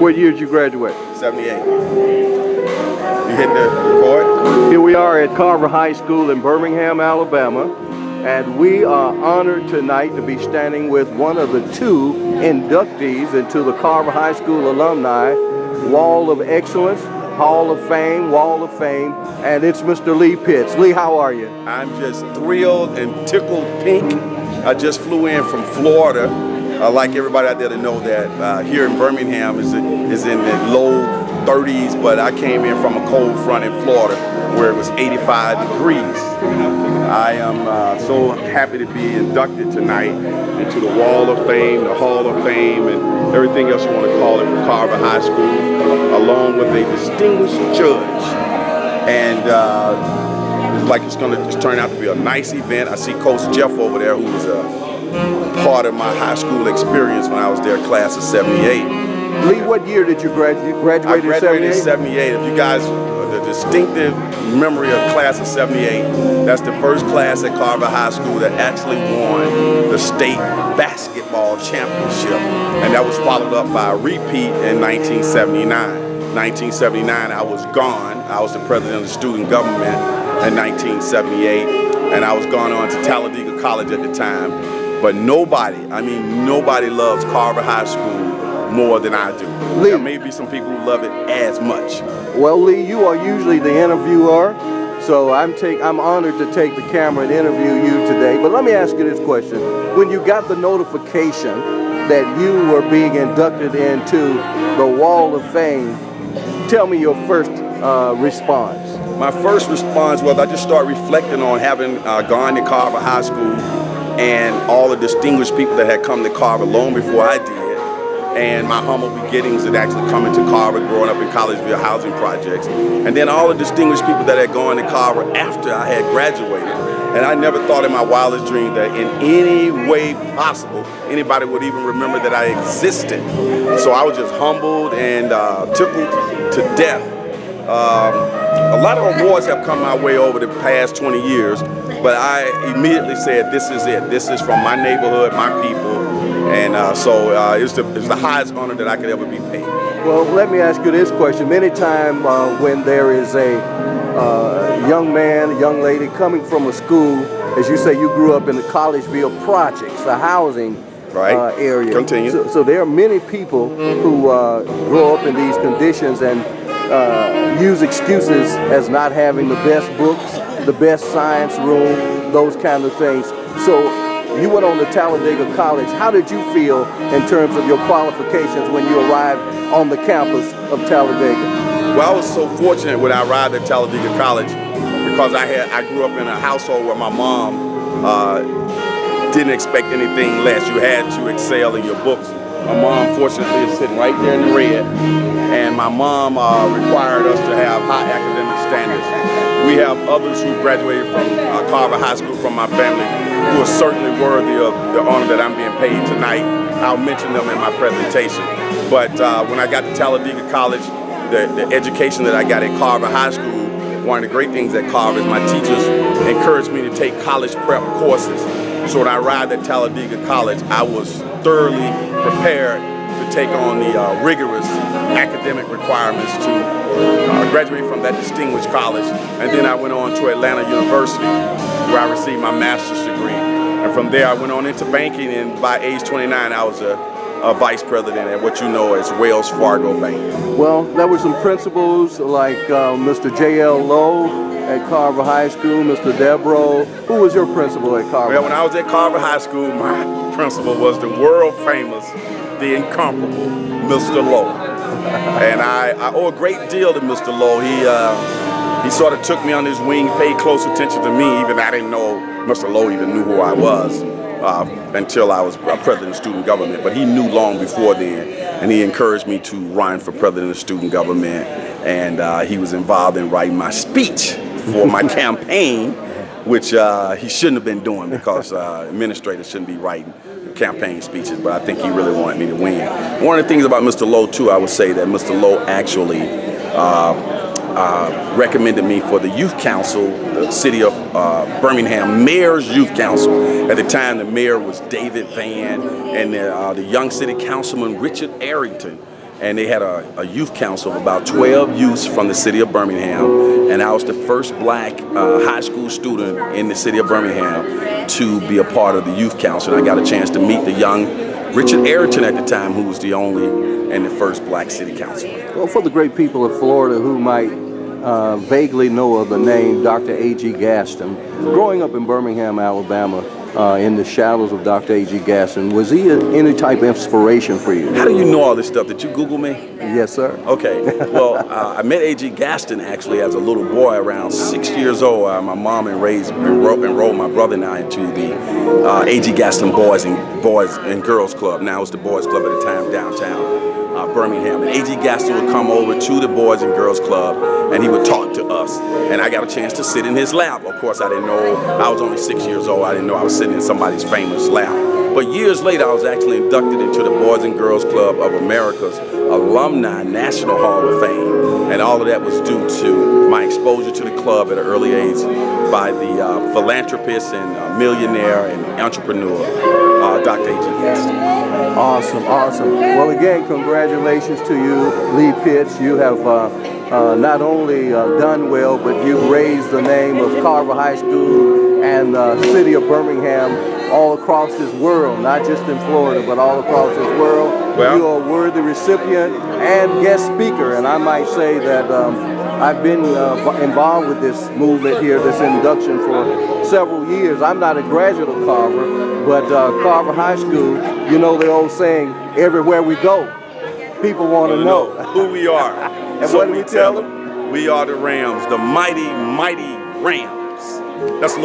What year did you graduate? 78. You hit the record? Here we are at Carver High School in Birmingham, Alabama, and we are honored tonight to be standing with one of the two inductees into the Carver High School Alumni Wall of Excellence, Hall of Fame, Wall of Fame, and it's Mr. Lee Pitts. Lee, how are you? I'm just thrilled and tickled pink. I just flew in from Florida. I'd like everybody out there to know that here in Birmingham is in the low 30s, but I came in from a cold front in Florida where it was 85 degrees. I am so happy to be inducted tonight into the Wall of Fame, the Hall of Fame, and everything else you want to call it for Carver High School, along with a distinguished judge. And it's like it's going to just turn out to be a nice event. I see Coach Jeff over there, who was a part of my high school experience when I was there, class of 78. Lee, what year did you graduate? I graduated in 78. If you guys, the distinctive memory of class of 78, that's the first class at Carver High School that actually won the state basketball championship. And that was followed up by a repeat in 1979. 1979, I was gone. I was the president of the student government in 1978, and I was gone on to Talladega College at the time. But nobody, I mean nobody loves Carver High School more than I do. Lee, there may be some people who love it as much. Well, Lee, you are usually the interviewer, so I'm honored to take the camera and interview you today. But let me ask you this question. When you got the notification that you were being inducted into the Wall of Fame, tell me your first response. My first response was I just started reflecting on having gone to Carver High School and all the distinguished people that had come to Carver long before I did, and my humble beginnings at actually coming to Carver, growing up in Collegeville housing projects, and then all the distinguished people that had gone to Carver after I had graduated. And I never thought in my wildest dream that in any way possible anybody would even remember that I existed. So I was just humbled and tickled to death. A lot of awards have come my way over the past 20 years, but I immediately said, this is it. This is from my neighborhood, my people, and so it was the highest honor that I could ever be paid. Well, let me ask you this question. Many times when there is a young man, a young lady coming from a school, as you say, you grew up in the Collegeville projects, the housing area. Continue. So there are many people who grow up in these conditions and use excuses as not having the best books, the best science room, those kind of things. So you went on to Talladega College. How did you feel in terms of your qualifications when you arrived on the campus of Talladega? Well, I was so fortunate when I arrived at Talladega College because I grew up in a household where my mom didn't expect anything less. You had to excel in your books. My mom, fortunately, is sitting right there in the red, and my mom required us to have high academic standards. We have others who graduated from Carver High School from my family who are certainly worthy of the honor that I'm being paid tonight. I'll mention them in my presentation. But when I got to Talladega College, the education that I got at Carver High School, one of the great things at Carver is my teachers encouraged me to take college prep courses. So when I arrived at Talladega College, I was thoroughly prepared to take on the rigorous academic requirements to graduate from that distinguished college. And then I went on to Atlanta University, where I received my master's degree. And from there, I went on into banking, and by age 29, I was a vice president at what you know as Wells Fargo Bank. Well, there were some principals like Mr. J.L. Lowe at Carver High School, Mr. Debro. Who was your principal at Carver? Well, when I was at Carver High School, my principal was the world famous, the incomparable Mr. Lowe. And I owe a great deal to Mr. Lowe. He sort of took me on his wing, paid close attention to me, even I didn't know Mr. Lowe even knew who I was until I was president of student government. But he knew long before then, and he encouraged me to run for president of student government. And he was involved in writing my speech for my campaign, which he shouldn't have been doing because administrators shouldn't be writing campaign speeches, but I think he really wanted me to win. One of the things about Mr. Lowe, too, I would say that Mr. Lowe actually recommended me for the youth council, the city of Birmingham Mayor's Youth Council. At the time, the mayor was David Vann, and the young city councilman Richard Arrington. and they had a youth council of about 12 youths from the city of Birmingham, and I was the first black high school student in the city of Birmingham to be a part of the youth council. And I got a chance to meet the young Richard Ayrton at the time, who was the only and the first black city councilor. Well, for the great people of Florida who might vaguely know of the name Dr. A.G. Gaston, growing up in Birmingham, Alabama, in the shadows of Dr. A.G. Gaston, was he any type of inspiration for you? How do you know all this stuff? Did you Google me? Yes, sir. Okay. Well, I met A.G. Gaston actually as a little boy, around 6 years old. My mom enrolled my brother and I into the A.G. Gaston Boys and Girls Club. Now it's the Boys Club at the time, downtown Birmingham. And A.G. Gaston would come over to the Boys and Girls Club, and he would talk to us. And I got a chance to sit in his lap. Of course, I didn't know. I was only 6 years old. I didn't know I was sitting in somebody's famous lap. But years later, I was actually inducted into the Boys and Girls Club of America's Alumni National Hall of Fame. And all of that was due to my exposure to the club at an early age by the philanthropist and millionaire and entrepreneur, Dr. A.G. Gaston. Awesome, awesome. Well, again, congratulations to you, Lee Pitts. You have not only done well, but you've raised the name of Carver High School and the city of Birmingham all across this world, not just in Florida, but all across this world. Well, you are a worthy recipient and guest speaker, and I might say that I've been involved with this movement here, this induction, for several years. I'm not a graduate of Carver, but Carver High School, you know the old saying, everywhere we go, people want to know who we are. And so what do we tell them? We are the Rams, the mighty, mighty Rams. That's